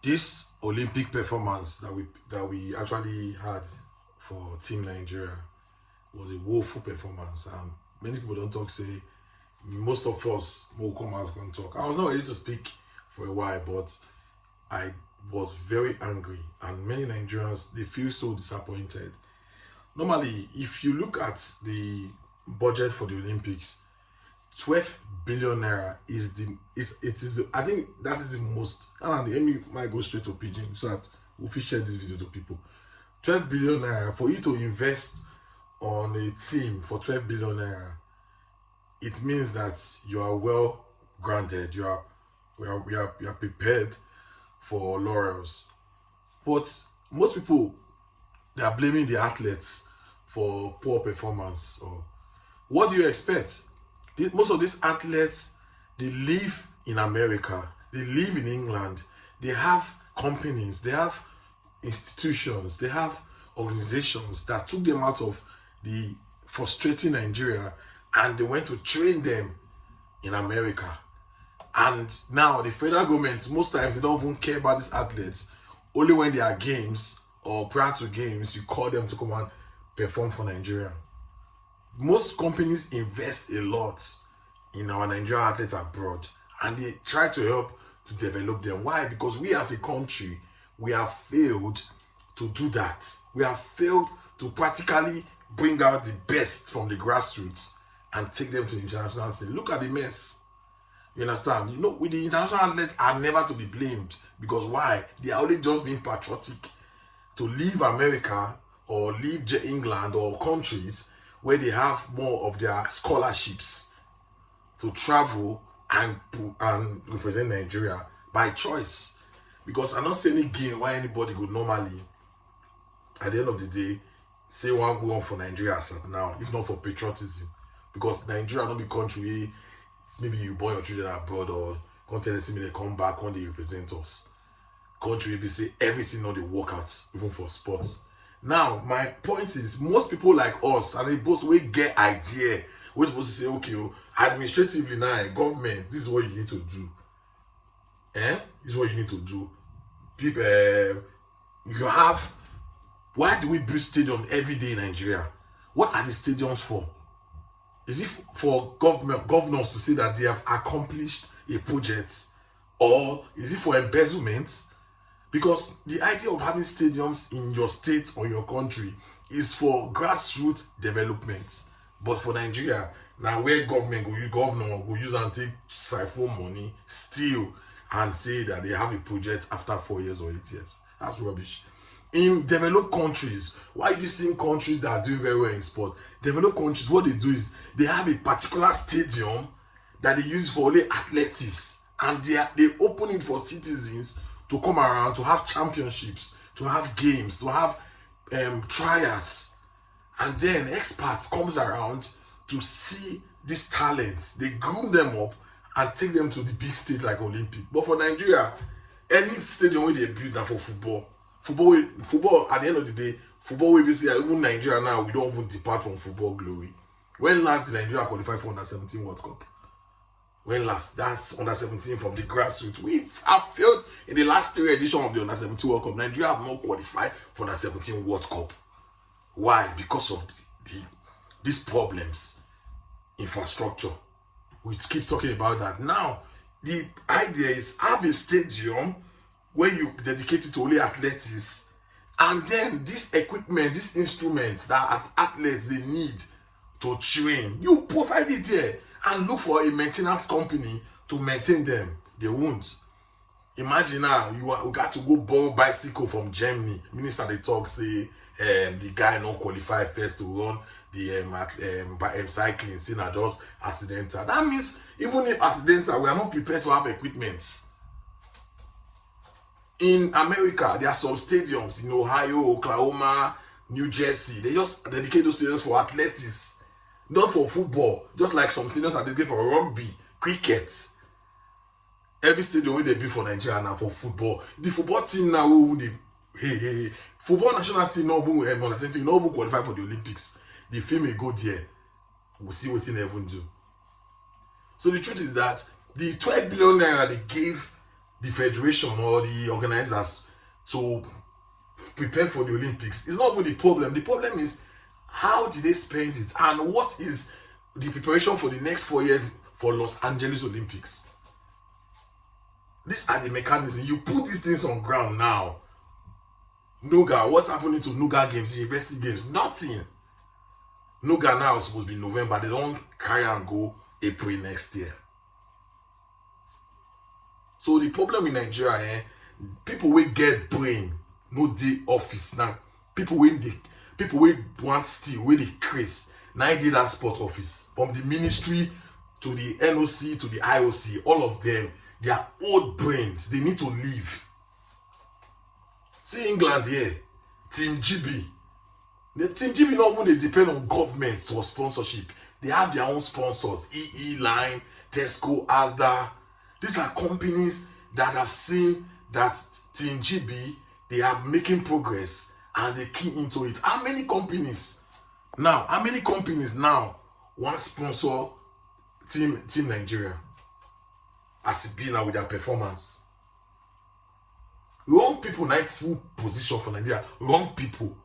This Olympic performance that we actually had for Team Nigeria was a woeful performance, and many people don't talk. Say most of us will come out and talk. I was not ready to speak for a while, but I was very angry, and many Nigerians they feel so disappointed. Normally, if you look at the budget for the Olympics, 12 billion naira is the is it is the, I think that is the most, and let me might go straight to pigeon so that we will share this video to people. 12 billion naira for you to invest on a team for 12 billion naira, it means that you are well grounded, you are prepared for laurels. But most people, they are blaming the athletes for poor performance. Or what do you expect? Most of these athletes, they live in America, they live in England, they have companies, they have institutions, they have organizations that took them out of the frustrating Nigeria, and they went to train them in America. And now the federal government, most times they don't even care about these athletes. Only when there are games or prior to games, you call them to come and perform for Nigeria. Most companies invest a lot in our Nigerian athletes abroad, and they try to help to develop them. Why? Because we as a country, we have failed to do that. We have failed to practically bring out the best from the grassroots and take them to the international scene. Look at the mess. You understand? With the international athletes are never to be blamed, because why? They are only just being patriotic to leave America or leave England or countries where they have more of their scholarships to travel and represent Nigeria by choice. Because I'm not saying again why anybody would normally, at the end of the day, say one for Nigeria as at now, if not for patriotism. Because Nigeria not be country, maybe you born your children abroad or content see me they come back when they represent us. Country be say everything not the work out, even for sports. Now, my point is, most people like us, and they both we get idea, we're supposed to say, okay, administratively now, government, this is what you need to do. This is what you need to do. People, you have, why do we build stadiums every day in Nigeria? What are the stadiums for? Is it for governors to say that they have accomplished a project, or is it for embezzlement? Because the idea of having stadiums in your state or your country is for grassroots development. But for Nigeria, now where government governor go use and take siphon money, steal, and say that they have a project after 4 years or 8 years. That's rubbish. In developed countries, why do you see countries that are doing very well in sport? Developed countries, what they do is they have a particular stadium that they use for only athletics, and they open it for citizens to come around, to have championships, to have games, to have trials. And then experts comes around to see these talents. They groom them up and take them to the big stage like Olympic. But for Nigeria, any stadium where they build now for football, at the end of the day, football will be say even Nigeria now, we don't even depart from football glory. When last did Nigeria qualify for under 17 World Cup? When last? That's under 17 from the grassroots. We have failed in the last 3 editions of the under 17 World Cup. Nigeria have not qualified for under 17 World Cup. Why? Because of these problems, infrastructure. We keep talking about that. Now, the idea is have a stadium where you dedicate it to only athletics, and then this equipment, these instruments that athletes they need to train, you provide it there and look for a maintenance company to maintain them. They won't. Imagine now you got to go borrow bicycle from Germany. Minister they talk say the guy not qualified first to run the cycling, see na just accidental. That means even if accidental, we are not prepared to have equipment. In America, there are some stadiums in Ohio, Oklahoma, New Jersey. They just dedicate those stadiums for athletics, not for football. Just like some stadiums are dedicated for rugby, cricket. Every stadium wey they build for Nigeria now for football. The football team now, football national team not even not even qualify for the Olympics. The film may go there. We'll see what they even do. So the truth is that the 12 billion naira they gave the federation or the organizers to prepare for the Olympics. It's not even the problem. The problem is how did they spend it and what is the preparation for the next 4 years for Los Angeles Olympics. These are the mechanisms. You put these things on ground now. Nuga, what's happening to Nuga games, university games? Nothing. Nuga now is supposed to be November. They don't carry and go April next year. So the problem in Nigeria, people will get brain, no day office now. People will want steal, will they craze. Now did that sport office. From the ministry to the NOC to the IOC, all of them, they are old brains. They need to leave. See England here, Team GB. The Team GB not even they depend on government for sponsorship. They have their own sponsors, EE Line, Tesco, Asda. These are companies that have seen that Team GB, they are making progress and they key into it. How many companies now want to sponsor Team Nigeria as it be now with their performance? Wrong people now full position for Nigeria. Wrong people.